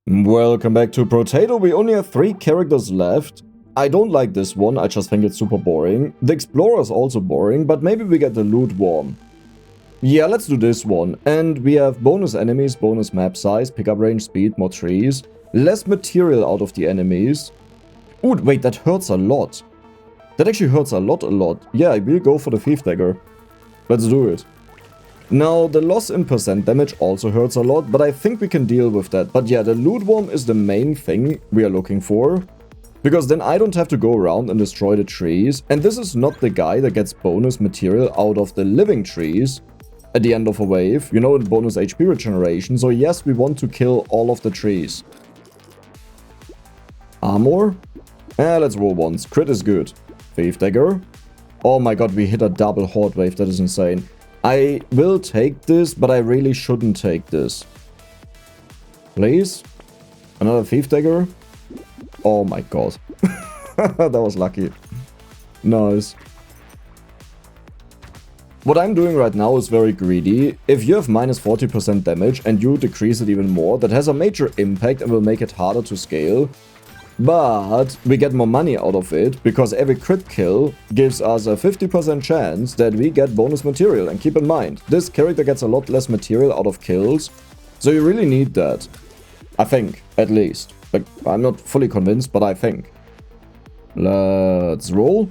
Welcome back to Brotato. We only have 3 characters left. I don't like this one, I just think it's super boring. The Explorer is also boring, but maybe we get the Loot Worm. Yeah, let's do this one. And we have bonus enemies, bonus map size, pickup range, speed, more trees. Less material out of the enemies. Ooh, wait, that hurts a lot. That actually hurts a lot. Yeah, I will go for the Thief Dagger. Let's do it. Now, the loss in percent damage also hurts a lot, but I think we can deal with that. But yeah, the Loot Worm is the main thing we are looking for. Because then I don't have to go around and destroy the trees. And this is not the guy that gets bonus material out of the living trees at the end of a wave. You know, in bonus HP regeneration. So yes, we want to kill all of the trees. Armor? Let's roll once. Crit is good. Thief Dagger. Oh my god, we hit a double Horde Wave. That is insane. I will take this, but I really shouldn't take this. Please? Another Thief Dagger? Oh my god. That was lucky. Nice. What I'm doing right now is very greedy. If you have minus 40% damage and you decrease it even more, that has a major impact and will make it harder to scale. But we get more money out of it, because every crit kill gives us a 50% chance that we get bonus material. And keep in mind, this character gets a lot less material out of kills, so you really need that. I think, at least. Like, I'm not fully convinced, but I think. Let's roll.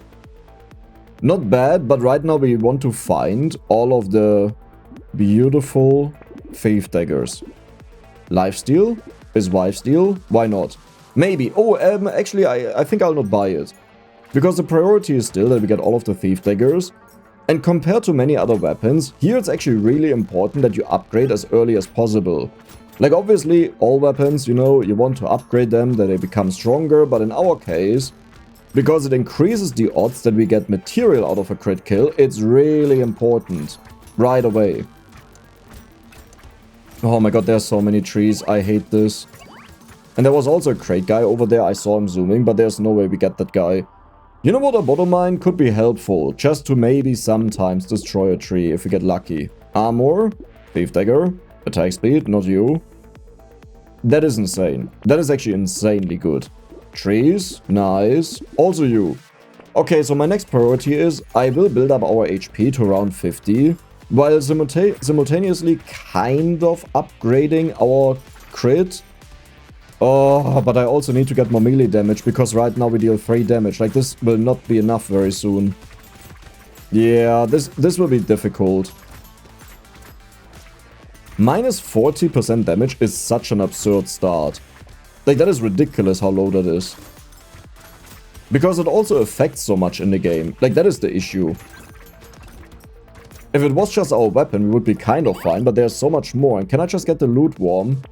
Not bad, but right now we want to find all of the beautiful Thief Daggers. Lifesteal? Is Wifesteal? Why not? Maybe. Oh, actually, I think I'll not buy it. Because the priority is still that we get all of the Thief Daggers. And compared to many other weapons, here it's actually really important that you upgrade as early as possible. Like, obviously, all weapons, you know, you want to upgrade them, that they become stronger. But in our case, because it increases the odds that we get material out of a crit kill, it's really important. Right away. Oh my god, there's so many trees. I hate this. And there was also a crate guy over there. I saw him zooming, but there's no way we get that guy. You know what, a bottom mine could be helpful, just to maybe sometimes destroy a tree if we get lucky. Armor, Thief Dagger, attack speed, not you. That is insane. That is actually insanely good. Trees, nice. Also you. Okay, so my next priority is I will build up our HP to around 50, while simultaneously kind of upgrading our crit. Oh, but I also need to get more melee damage, because right now we deal 3 damage. Like, this will not be enough very soon. Yeah, this will be difficult. Minus 40% damage is such an absurd start. Like, that is ridiculous how low that is. Because it also affects so much in the game. Like, that is the issue. If it was just our weapon, we would be kind of fine, but there's so much more. And can I just get the Loot Worm?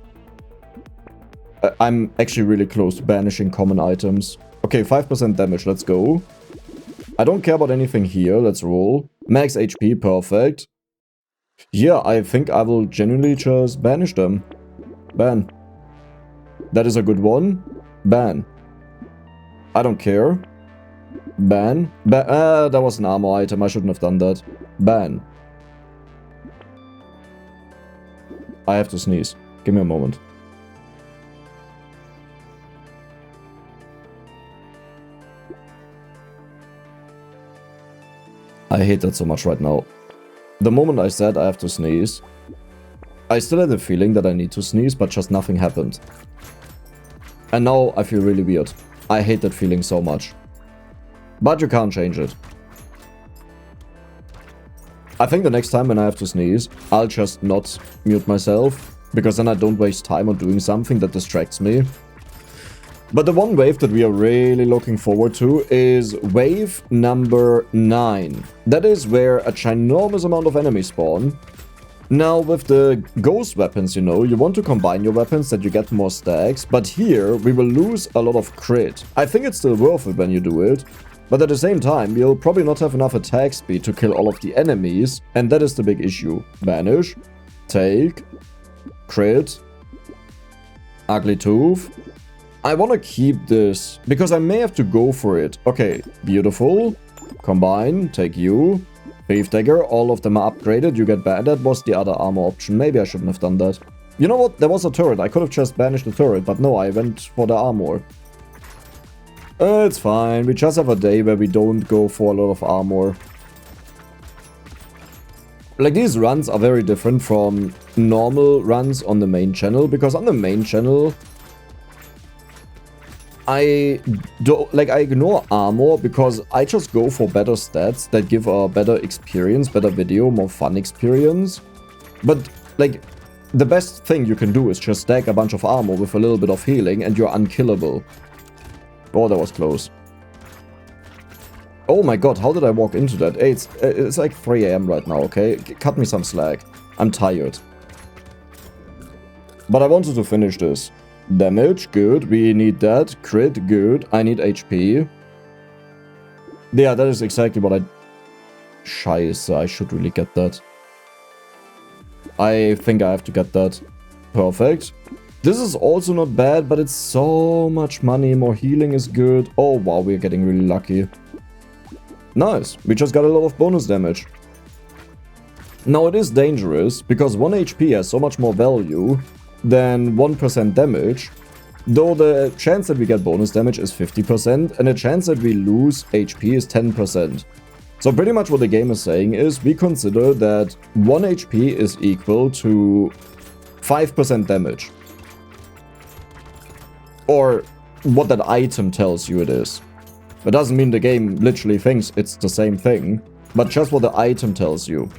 I'm actually really close to banishing common items. Okay, 5% damage, let's go. I don't care about anything here, let's roll. Max HP, perfect. Yeah, I think I will genuinely just banish them. Ban. That is a good one. Ban. I don't care. Ban. That was an armor item, I shouldn't have done that. Ban. I have to sneeze. Give me a moment. I hate that so much right now. The moment I said I have to sneeze, I still had the feeling that I need to sneeze, but just nothing happened. And now I feel really weird. I hate that feeling so much. But you can't change it. I think the next time when I have to sneeze, I'll just not mute myself, because then I don't waste time on doing something that distracts me. But the one wave that we are really looking forward to is wave number 9. That is where a ginormous amount of enemies spawn. Now, with the ghost weapons, you know, you want to combine your weapons that you get more stacks, but here we will lose a lot of crit. I think it's still worth it when you do it, but at the same time, you'll probably not have enough attack speed to kill all of the enemies, and that is the big issue. Banish, take, crit, ugly tooth. I want to keep this, because I may have to go for it. Okay, beautiful. Combine, take you. Thief Dagger, all of them are upgraded, you get bad. That was the other armor option. Maybe I shouldn't have done that. You know what? There was a turret. I could have just banished the turret, but no, I went for the armor. It's fine. We just have a day where we don't go for a lot of armor. Like, these runs are very different from normal runs on the main channel, because on the main channel, I ignore armor because I just go for better stats that give a better experience, better video, more fun experience. But, like, the best thing you can do is just stack a bunch of armor with a little bit of healing and you're unkillable. Oh, that was close. Oh my god, how did I walk into that? Hey, it's like 3 AM right now, okay? Cut me some slack. I'm tired. But I wanted to finish this. Damage, good. We need that. Crit, good. I need HP. Yeah, that is exactly what I... Scheiße, I should really get that. I think I have to get that. Perfect. This is also not bad, but it's so much money. More healing is good. Oh, wow, we're getting really lucky. Nice. We just got a lot of bonus damage. Now, it is dangerous, because 1 HP has so much more value than 1% damage, though the chance that we get bonus damage is 50%, and the chance that we lose HP is 10%. So pretty much what the game is saying is, we consider that 1 HP is equal to 5% damage. Or what that item tells you it is. It doesn't mean the game literally thinks it's the same thing, but just what the item tells you.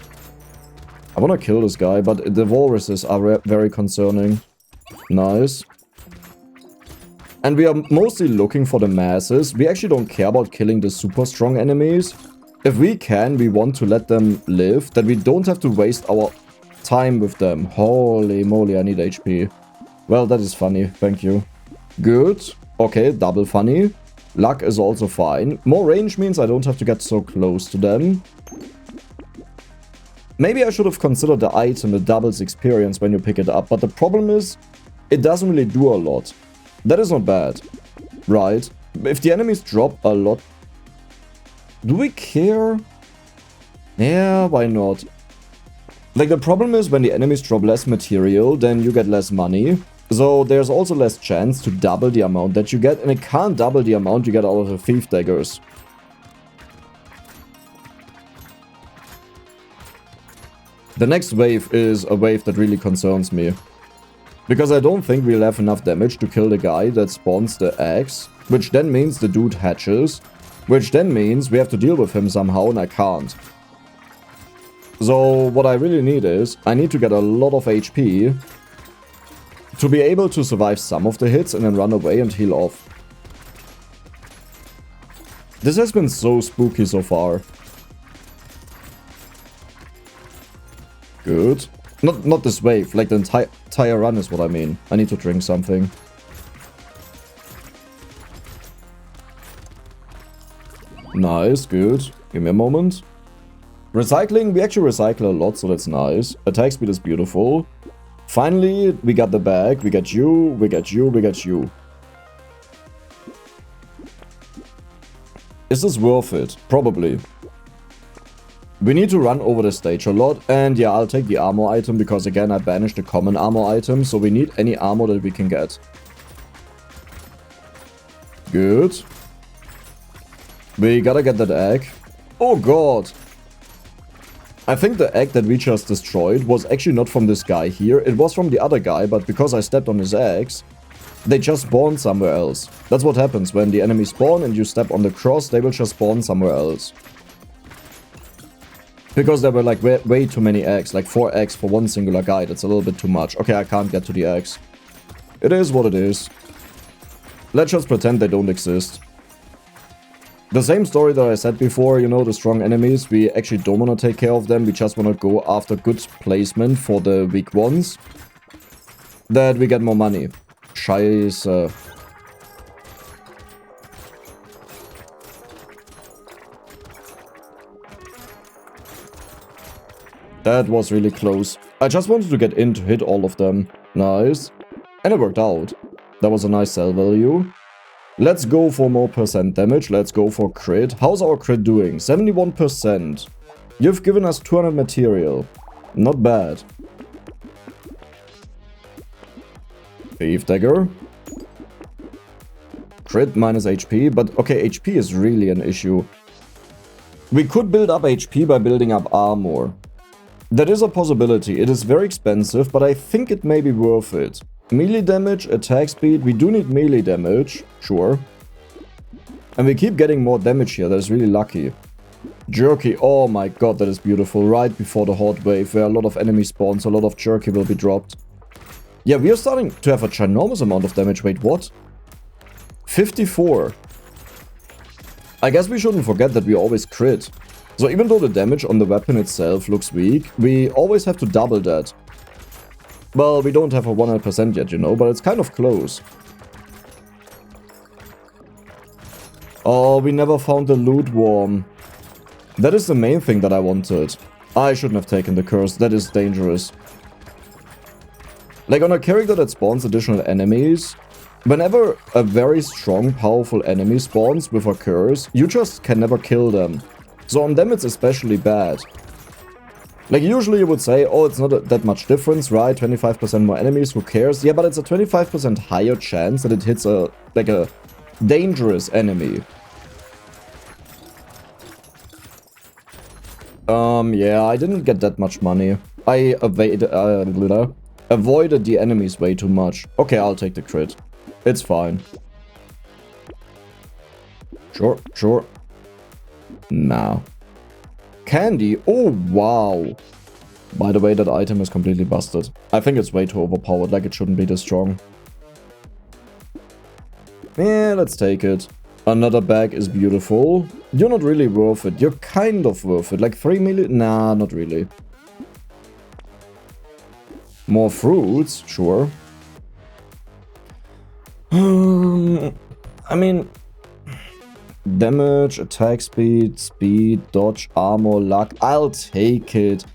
I want to kill this guy, but the walruses are very concerning. Nice. And we are mostly looking for the masses. We actually don't care about killing the super strong enemies. If we can, we want to let them live, that we don't have to waste our time with them. Holy moly, I need HP. Well, that is funny, thank you. Good. Okay, double funny. Luck is also fine. More range means I don't have to get so close to them. Maybe I should have considered the item that doubles experience when you pick it up, but the problem is, it doesn't really do a lot. That is not bad, right? If the enemies drop a lot... Do we care? Yeah, why not? Like, the problem is when the enemies drop less material, then you get less money. So there's also less chance to double the amount that you get, and it can't double the amount you get out of the thief daggers. The next wave is a wave that really concerns me. Because I don't think we'll have enough damage to kill the guy that spawns the eggs, which then means the dude hatches, which then means we have to deal with him somehow, and I can't. So what I really need is, I need to get a lot of HP to be able to survive some of the hits and then run away and heal off. This has been so spooky so far. Good. Not this wave, like the entire run is what I mean. I need to drink something. Nice, good. Give me a moment. Recycling, we actually recycle a lot, so that's nice. Attack speed is beautiful. Finally, we got the bag. We got you, we got you, we got you. Is this worth it? Probably. We need to run over the stage a lot, and yeah, I'll take the armor item because again I banished the common armor item, so we need any armor that we can get. Good. We gotta get that egg. Oh god! I think the egg that we just destroyed was actually not from this guy here, it was from the other guy, but because I stepped on his eggs, they just spawn somewhere else. That's what happens when the enemies spawn and you step on the cross, they will just spawn somewhere else. Because there were like way too many eggs, like 4 eggs for one singular guy, that's a little bit too much. Okay, I can't get to the eggs. It is what it is. Let's just pretend they don't exist. The same story that I said before, you know, the strong enemies, we actually don't want to take care of them, we just want to go after good placement for the weak ones. That we get more money. Scheiße. That was really close. I just wanted to get in to hit all of them. Nice. And it worked out. That was a nice sell value. Let's go for more percent damage. Let's go for crit. How's our crit doing? 71%. You've given us 200 material. Not bad. Thief Dagger. Crit minus HP, but okay, HP is really an issue. We could build up HP by building up armor. That is a possibility. It is very expensive, but I think it may be worth it. Melee damage, attack speed. We do need melee damage, sure. And we keep getting more damage here. That is really lucky. Jerky. Oh my god, that is beautiful. Right before the hot wave, where a lot of enemy spawns, a lot of jerky will be dropped. Yeah, we are starting to have a ginormous amount of damage. Wait, what? 54. I guess we shouldn't forget that we always crit. So even though the damage on the weapon itself looks weak, we always have to double that. Well, we don't have a 100% yet, you know, but it's kind of close. Oh, we never found the loot worm. That is the main thing that I wanted. I shouldn't have taken the curse. That is dangerous. Like on a character that spawns additional enemies, whenever a very strong, powerful enemy spawns with a curse, you just can never kill them. So on them it's especially bad. Like usually you would say, oh, it's not that much difference, right? 25% more enemies, who cares? Yeah, but it's a 25% higher chance that it hits a dangerous enemy. Yeah, I didn't get that much money. I avoided the enemies way too much. Okay, I'll take the crit. It's fine. Sure, sure. Nah. Candy? Oh, wow. By the way, that item is completely busted. I think it's way too overpowered, like it shouldn't be this strong. Yeah, let's take it. Another bag is beautiful. You're not really worth it. You're kind of worth it. Like 3 million? Nah, not really. More fruits? Sure. I mean... Damage, attack speed, dodge, armor, luck. I'll take it.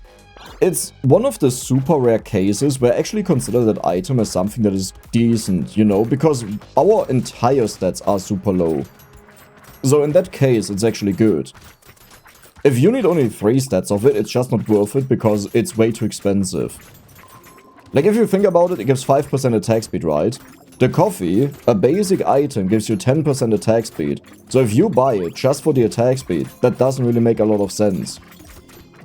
It's one of the super rare cases where I actually consider that item as something that is decent, you know, because our entire stats are super low. So in that case, it's actually good. If you need only 3 stats of it, it's just not worth it because it's way too expensive. Like if you think about it, it gives 5% attack speed, right? The coffee, a basic item, gives you 10% attack speed. So if you buy it just for the attack speed, that doesn't really make a lot of sense.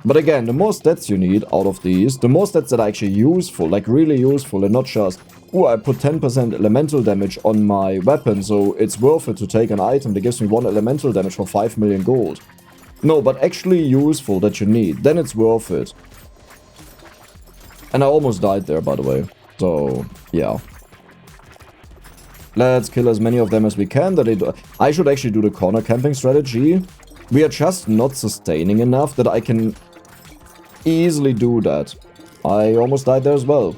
But again, the more stats you need out of these, the more stats that are actually useful, like really useful, and not just, oh, I put 10% elemental damage on my weapon, so it's worth it to take an item that gives me 1 elemental damage for 5 million gold. No, but actually useful that you need, then it's worth it. And I almost died there, by the way. So, yeah. Let's kill as many of them as we can. I should actually do the corner camping strategy. We are just not sustaining enough that I can easily do that. I almost died there as well.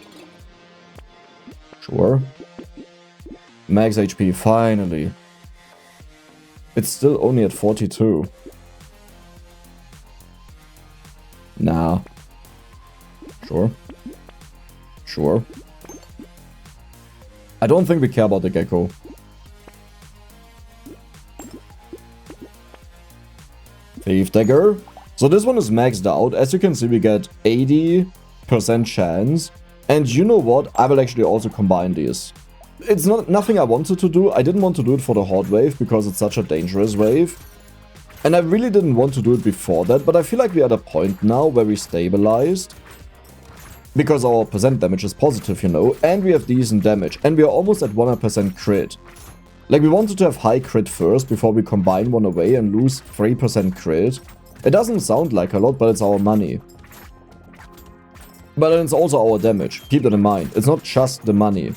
Sure. Max HP, finally. It's still only at 42. Nah. Sure. Sure. I don't think we care about the gecko. Thief Dagger. So this one is maxed out. As you can see, we get 80% chance. And you know what? I will actually also combine these. It's nothing I wanted to do. I didn't want to do it for the hot wave because it's such a dangerous wave. And I really didn't want to do it before that. But I feel like we're at a point now where we stabilized. Because our percent damage is positive, you know, and we have decent damage, and we are almost at 100% crit. Like, we wanted to have high crit first before we combine one away and lose 3% crit. It doesn't sound like a lot, but it's our money. But it's also our damage. Keep that in mind. It's not just the money.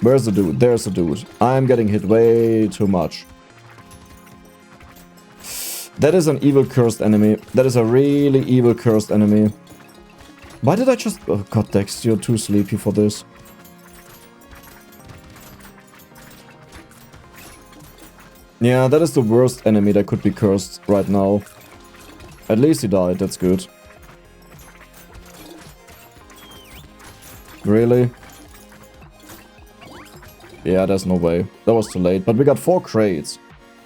Where's the dude? There's the dude. I'm getting hit way too much. That is an evil cursed enemy. That is a really evil cursed enemy. Why did I just... Oh god, Dex, you're too sleepy for this. Yeah, that is the worst enemy that could be cursed right now. At least he died, that's good. Really? Yeah, there's no way. That was too late, but we got 4 crates.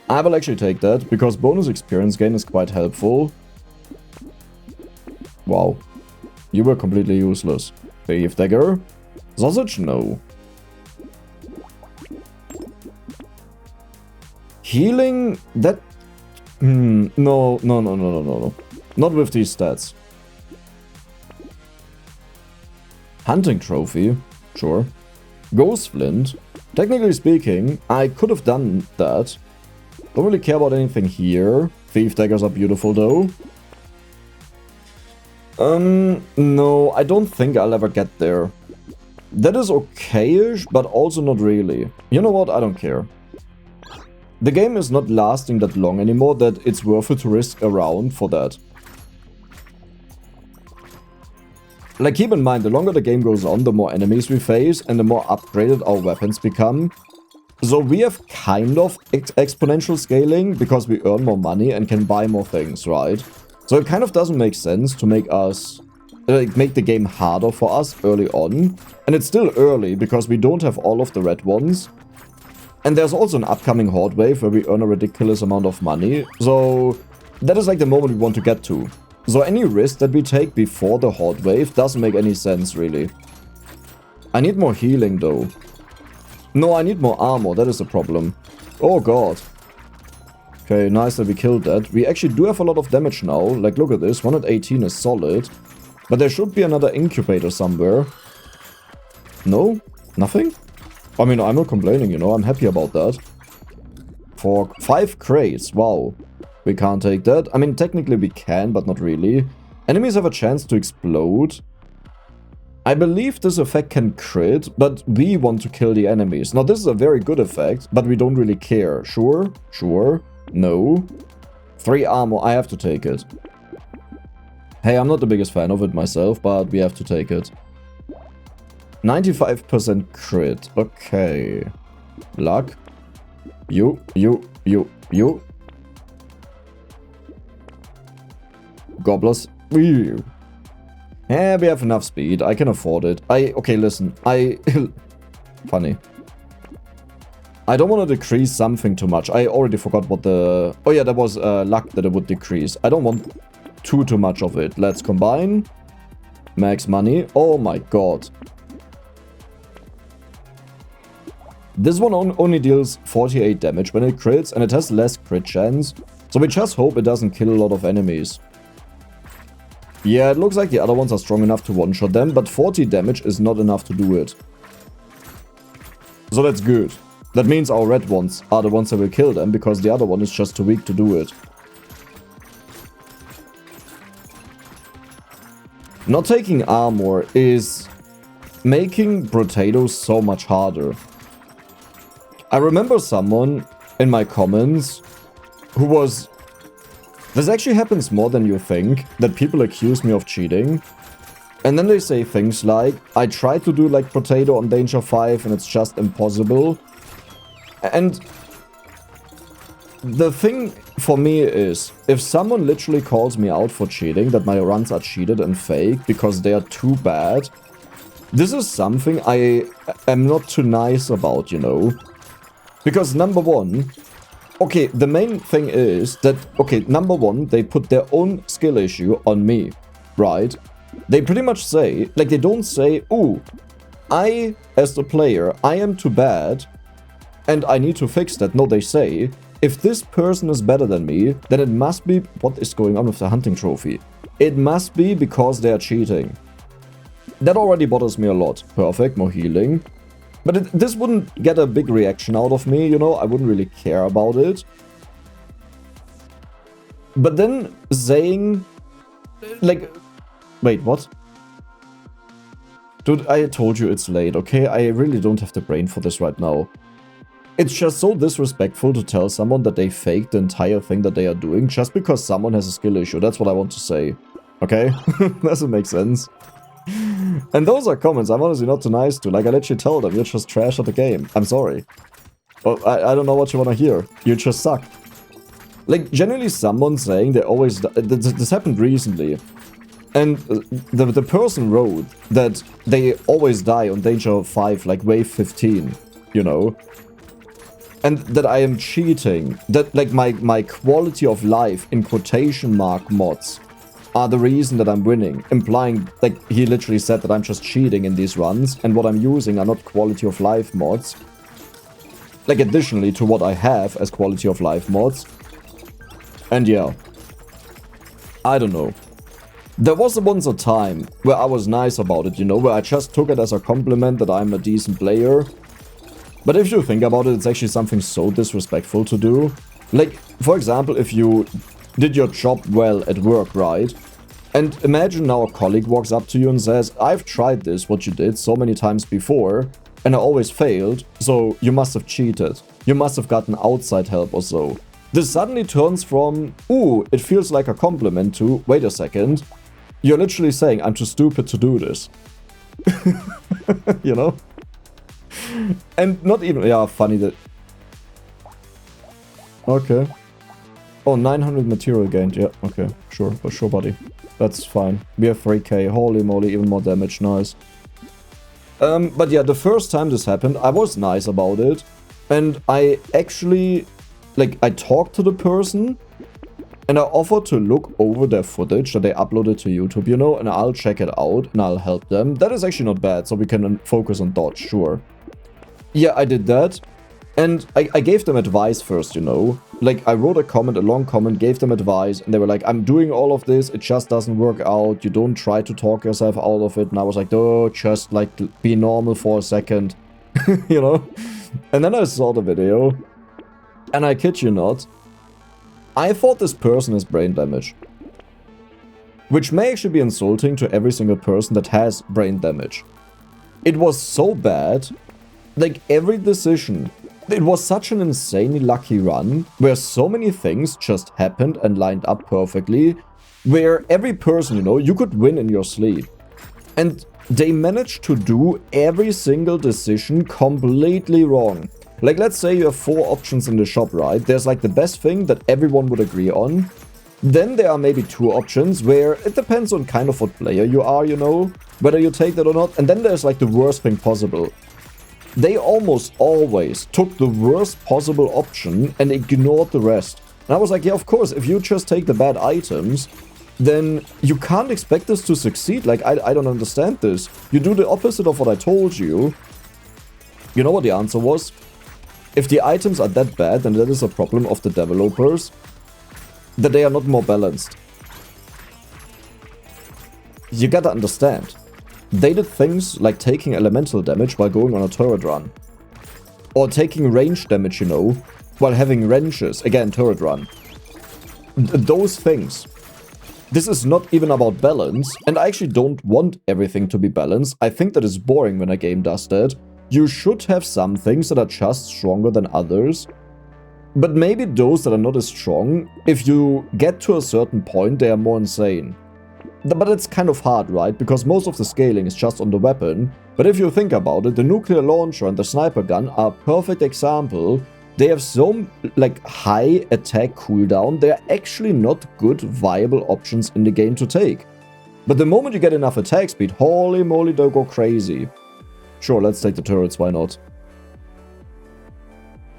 I will actually take that, because bonus experience gain is quite helpful. Wow. You were completely useless. Thief Dagger? Sausage? No. Healing, that... no. Not with these stats. Hunting trophy, sure. Ghost flint. Technically speaking, I could have done that. Don't really care about anything here. Thief daggers are beautiful though. No, I don't think I'll ever get there. That is okay-ish, but also not really. You know what? I don't care. The game is not lasting that long anymore that it's worth it to risk around for that. Like, keep in mind, the longer the game goes on, the more enemies we face and the more upgraded our weapons become. So we have kind of exponential scaling because we earn more money and can buy more things, right? So it kind of doesn't make sense to make us, make the game harder for us early on. And it's still early because we don't have all of the red ones. And there's also an upcoming horde wave where we earn a ridiculous amount of money. So that is like the moment we want to get to. So any risk that we take before the horde wave doesn't make any sense really. I need more healing though. No, I need more armor, that is the problem. Oh god. Okay, nice that we killed that. We actually do have a lot of damage now. Like, look at this, 118 is solid. But there should be another incubator somewhere. No? Nothing? I mean, I'm not complaining, you know, I'm happy about that. For 5 crates, wow. We can't take that. I mean, technically we can, but not really. Enemies have a chance to explode. I believe this effect can crit, but we want to kill the enemies. Now, this is a very good effect, but we don't really care. Sure? Sure? No? 3 armor, I have to take it. Hey, I'm not the biggest fan of it myself, but we have to take it. 95% crit. Okay. Luck. You. Gobblers. Ew. Yeah, we have enough speed. I can afford it. Okay, listen. Funny. I don't want to decrease something too much. I already forgot what the... Oh yeah, there was luck that it would decrease. I don't want too much of it. Let's combine. Max money. Oh my god. This one only deals 48 damage when it crits, and it has less crit chance. So we just hope it doesn't kill a lot of enemies. Yeah, it looks like the other ones are strong enough to one-shot them, but 40 damage is not enough to do it. So that's good. That means our red ones are the ones that will kill them, because the other one is just too weak to do it. Not taking armor is making Brotato so much harder. I remember someone in my comments who was... This actually happens more than you think, that people accuse me of cheating. And then they say things like, I tried to do like Brotato on Danger 5 and it's just impossible. And the thing for me is, if someone literally calls me out for cheating, that my runs are cheated and fake because they are too bad, this is something I am not too nice about, you know. Because number one, okay, the main thing is that, okay, number one, they put their own skill issue on me, right? They pretty much say, like, they don't say, ooh, I, as the player, I am too bad, and I need to fix that. No, they say, if this person is better than me, then it must be... What is going on with the hunting trophy? It must be because they are cheating. That already bothers me a lot. Perfect, more healing. But this wouldn't get a big reaction out of me, you know? I wouldn't really care about it. But then saying... Like... Wait, what? Dude, I told you it's late, okay? I really don't have the brain for this right now. It's just so disrespectful to tell someone that they faked the entire thing that they are doing just because someone has a skill issue. That's what I want to say. Okay? Doesn't make sense. And those are comments I'm honestly not too nice to. Like, I literally tell them, you're just trash at the game. I'm sorry. Well, I don't know what you want to hear. You just suck. Like, generally someone saying they always... This happened recently. And the person wrote that they always die on Danger 5, like wave 15, you know? And that I am cheating. That, like, my quality of life, in quotation mark mods, are the reason that I'm winning. Implying, like, he literally said that I'm just cheating in these runs, and what I'm using are not quality of life mods. Like, additionally to what I have as quality of life mods. And yeah, I don't know. There was once a time where I was nice about it, you know, where I just took it as a compliment that I'm a decent player. But if you think about it, it's actually something so disrespectful to do. Like, for example, if you did your job well at work, right? And imagine now a colleague walks up to you and says, I've tried this, what you did, so many times before, and I always failed, so you must have cheated. You must have gotten outside help or so. This suddenly turns from, ooh, it feels like a compliment to, wait a second, you're literally saying I'm too stupid to do this. You know? And not even, yeah, funny that... Okay. Oh, 900 material gained, yeah, okay, sure, buddy. That's fine. We have 3k, holy moly, even more damage, nice. But yeah, the first time this happened, I was nice about it. And I actually, like, I talked to the person and I offered to look over their footage that they uploaded to YouTube, you know, and I'll check it out and I'll help them. That is actually not bad, so we can focus on dodge, sure. Yeah, I did that. And I gave them advice first, you know. Like, I wrote a comment, a long comment, gave them advice, and they were like, I'm doing all of this, it just doesn't work out, you don't try to talk yourself out of it. And I was like, oh, just, like, be normal for a second, you know. And then I saw the video, and I kid you not, I thought this person has brain damage. Which may actually be insulting to every single person that has brain damage. It was so bad, like, every decision... It was such an insanely lucky run, where so many things just happened and lined up perfectly, where every person, you know, you could win in your sleep. And they managed to do every single decision completely wrong. Like, let's say you have 4 options in the shop, right? There's like the best thing that everyone would agree on. Then there are maybe 2 options where it depends on kind of what player you are, you know, whether you take that or not. And then there's like the worst thing possible. They almost always took the worst possible option and ignored the rest. And I was like, yeah, of course, if you just take the bad items, then you can't expect this to succeed. Like, I don't understand this. You do the opposite of what I told you. You know what the answer was? If the items are that bad, then that is a problem of the developers, that they are not more balanced. You gotta understand. They did things like taking elemental damage while going on a turret run. Or taking range damage, you know, while having wrenches, again, turret run. Those things. This is not even about balance, and I actually don't want everything to be balanced. I think that is boring when a game does that. You should have some things that are just stronger than others. But maybe those that are not as strong, if you get to a certain point, they are more insane. But it's kind of hard, right? Because most of the scaling is just on the weapon. But if you think about it, the nuclear launcher and the sniper gun are a perfect example. They have so, like, high attack cooldown. They are actually not good, viable options in the game to take. But the moment you get enough attack speed, holy moly, they'll go crazy. Sure, let's take the turrets, why not?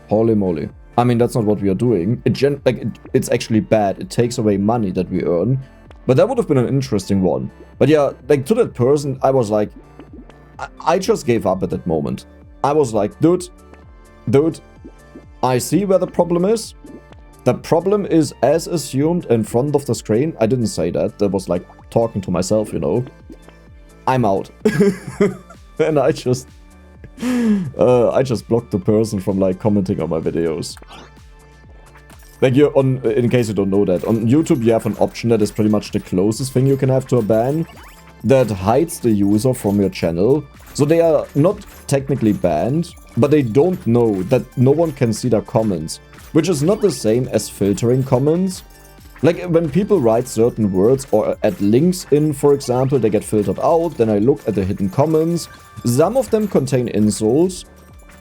Holy moly. I mean, that's not what we are doing. It's actually bad. It takes away money that we earn. But that would have been an interesting one. But yeah, like, to that person, I was like... I just gave up at that moment. I was like, dude, I see where the problem is. The problem is as assumed in front of the screen. I didn't say that. That was like talking to myself, you know. I'm out. And I just blocked the person from, like, commenting on my videos. Like, in case you don't know that, on YouTube you have an option that is pretty much the closest thing you can have to a ban, that hides the user from your channel. So they are not technically banned, but they don't know that no one can see their comments, which is not the same as filtering comments. Like, when people write certain words or add links in, for example, they get filtered out. Then I look at the hidden comments. Some of them contain insults.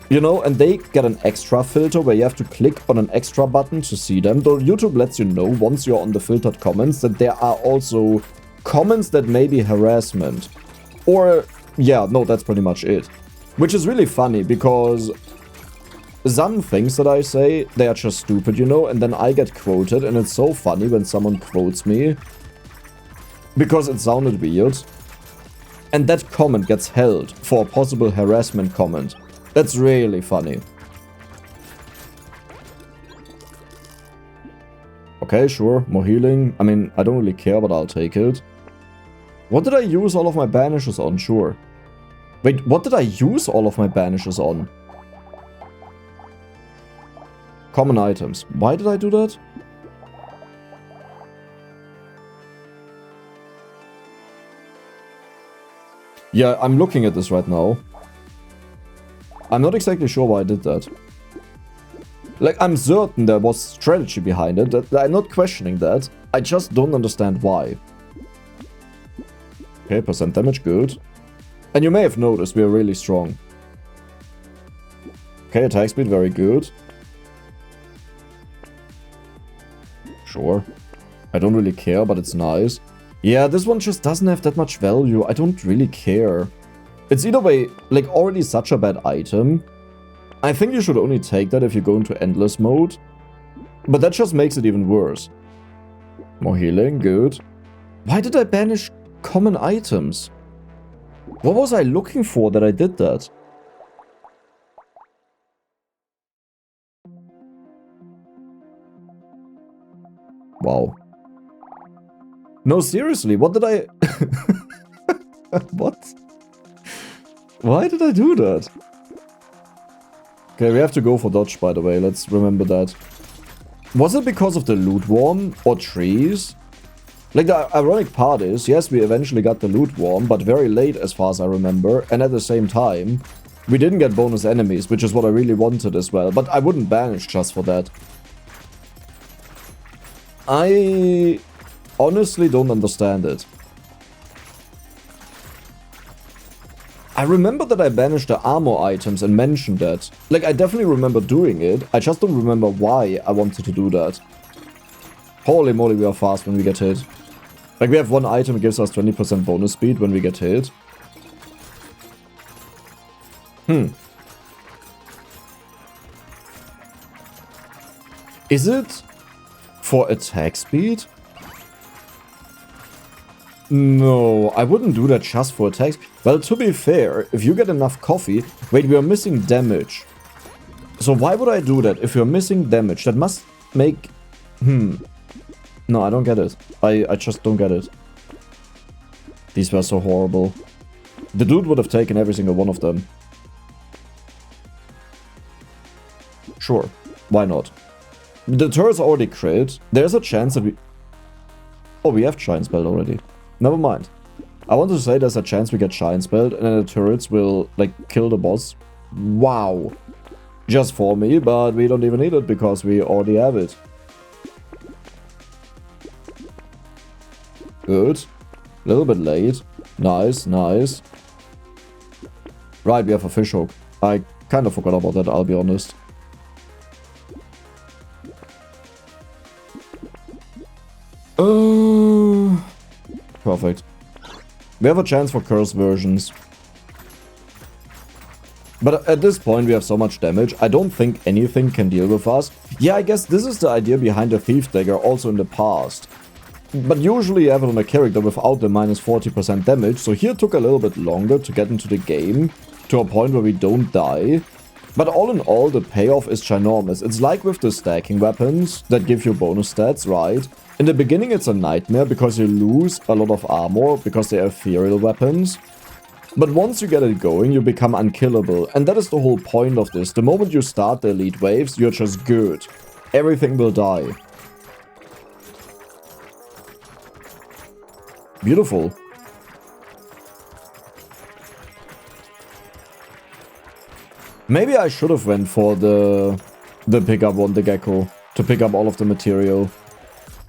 You know, and they get an extra filter where you have to click on an extra button to see them. Though YouTube lets you know once you're on the filtered comments that there are also comments that may be harassment. Or, yeah, no, that's pretty much it. Which is really funny because some things that I say, they are just stupid, you know, and then I get quoted, and it's so funny when someone quotes me because it sounded weird. And that comment gets held for a possible harassment comment. That's really funny. Okay, sure. More healing. I mean, I don't really care, but I'll take it. What did I use all of my banishes on? Sure. Wait, what did I use all of my banishes on? Common items. Why did I do that? Yeah, I'm looking at this right now. I'm not exactly sure why I did that. Like, I'm certain there was strategy behind it. I'm not questioning that. I just don't understand why. Okay, percent damage, good. And you may have noticed we are really strong. Okay, attack speed, very good. Sure. I don't really care, but it's nice. Yeah, this one just doesn't have that much value. I don't really care. It's either way, like, already such a bad item. I think you should only take that if you go into endless mode. But that just makes it even worse. More healing, good. Why did I banish common items? What was I looking for that I did that? Wow. No, seriously, what did I... What? Why did I do that? Okay, we have to go for dodge, by the way. Let's remember that. Was it because of the loot worm or trees? Like, the ironic part is, yes, we eventually got the loot worm, but very late as far as I remember. And at the same time, we didn't get bonus enemies, which is what I really wanted as well. But I wouldn't banish just for that. I honestly don't understand it. I remember that I banished the armor items and mentioned that. Like, I definitely remember doing it. I just don't remember why I wanted to do that. Holy moly, we are fast when we get hit. Like, we have one item that gives us 20% bonus speed when we get hit. Is it for attack speed? No, I wouldn't do that just for attack speed. Well, to be fair, if you get enough coffee... Wait, we are missing damage. So why would I do that if you're missing damage? That must make... No, I don't get it. I just don't get it. These were so horrible. The dude would have taken every single one of them. Sure, why not? The turret's already crit. There's a chance that we... Oh, we have Giant Spell already. Never mind. I want to say there's a chance we get Giant Spelled and then the turrets will, like, kill the boss. Wow. Just for me, but we don't even need it because we already have it. Good. A little bit late. Nice, nice. Right, we have a fishhook. I kind of forgot about that, I'll be honest. Perfect. We have a chance for curse versions. But at this point we have so much damage, I don't think anything can deal with us. Yeah, I guess this is the idea behind the Thief Dagger also in the past. But usually you have it on a character without the minus 40% damage, so here it took a little bit longer to get into the game, to a point where we don't die. But all in all, the payoff is ginormous. It's like with the stacking weapons that give you bonus stats, right? In the beginning it's a nightmare because you lose a lot of armor because they are ethereal weapons. But once you get it going, you become unkillable, and that is the whole point of this. The moment you start the elite waves, you're just good. Everything will die. Beautiful. Maybe I should have went for the pickup one, the gecko, to pick up all of the material.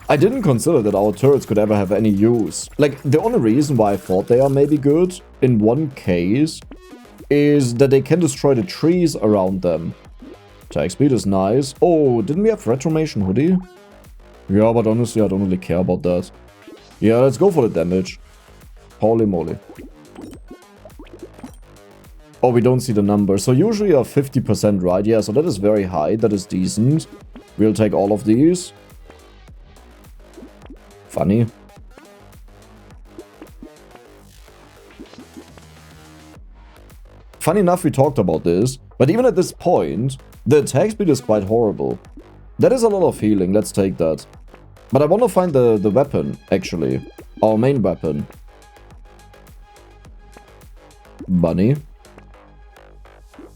I didn't consider that our turrets could ever have any use. Like, the only reason why I thought they are maybe good, in one case, is that they can destroy the trees around them. Attack speed is nice. Oh, didn't we have Retromation Hoodie? Yeah, but honestly, I don't really care about that. Yeah, let's go for the damage. Holy moly. Oh, we don't see the number. So usually you have 50%, right? Yeah, so that is very high. That is decent. We'll take all of these. Funny. Funny enough, we talked about this, but even at this point, the attack speed is quite horrible. That is a lot of healing, let's take that. But I want to find the weapon, actually. Our main weapon. Bunny.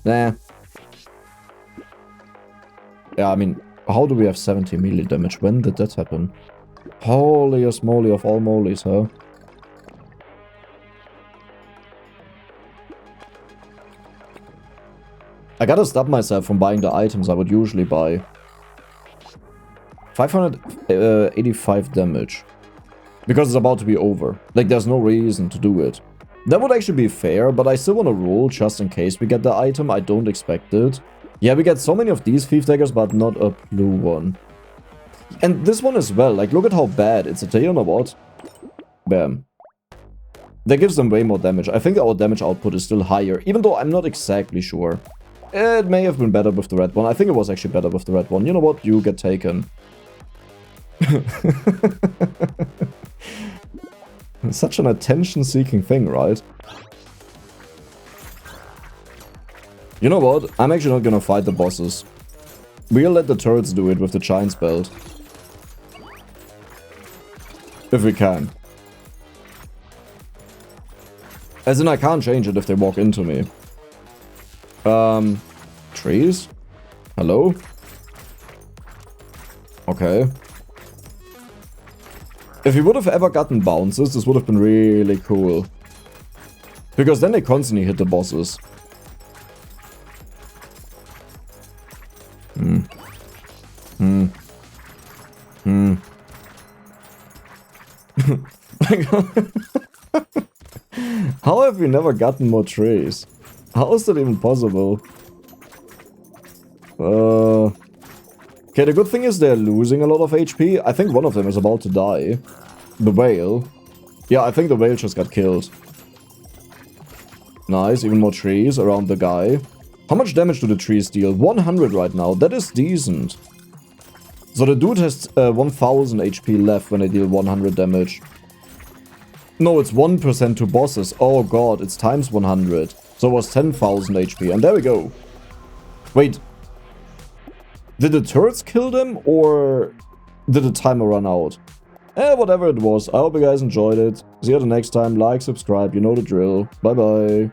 Nah. Yeah, I mean, how do we have 70 melee damage? When did that happen? Holy moly of all molies, huh? I gotta stop myself from buying the items I would usually buy. 585 damage. Because it's about to be over. Like, there's no reason to do it. That would actually be fair, but I still want to roll just in case we get the item. I don't expect it. Yeah, we get so many of these thief daggers, but not a blue one. And this one as well. Like, look at how bad it's a tail or what? Bam. That gives them way more damage. I think our damage output is still higher, even though I'm not exactly sure. It may have been better with the red one. I think it was actually better with the red one. You know what? You get taken. It's such an attention-seeking thing, right? You know what? I'm actually not gonna fight the bosses. We'll let the turrets do it with the Giant's Belt. If we can. As in, I can't change it if they walk into me. Trees? Hello? Okay. If we would have ever gotten bounces, this would have been really cool. Because then they constantly hit the bosses. How have we never gotten more trees? How is that even possible? Okay, the good thing is they're losing a lot of HP. I think one of them is about to die. The whale. Yeah, I think the whale just got killed. Nice, even more trees around the guy. How much damage do the trees deal? 100 right now. That is decent. So the dude has 1000 HP left when they deal 100 damage. No, it's 1% to bosses. Oh god, it's times 100. So it was 10,000 HP. And there we go. Wait. Did the turrets kill them? Or did the timer run out? Whatever it was. I hope you guys enjoyed it. See you the next time. Like, subscribe. You know the drill. Bye bye.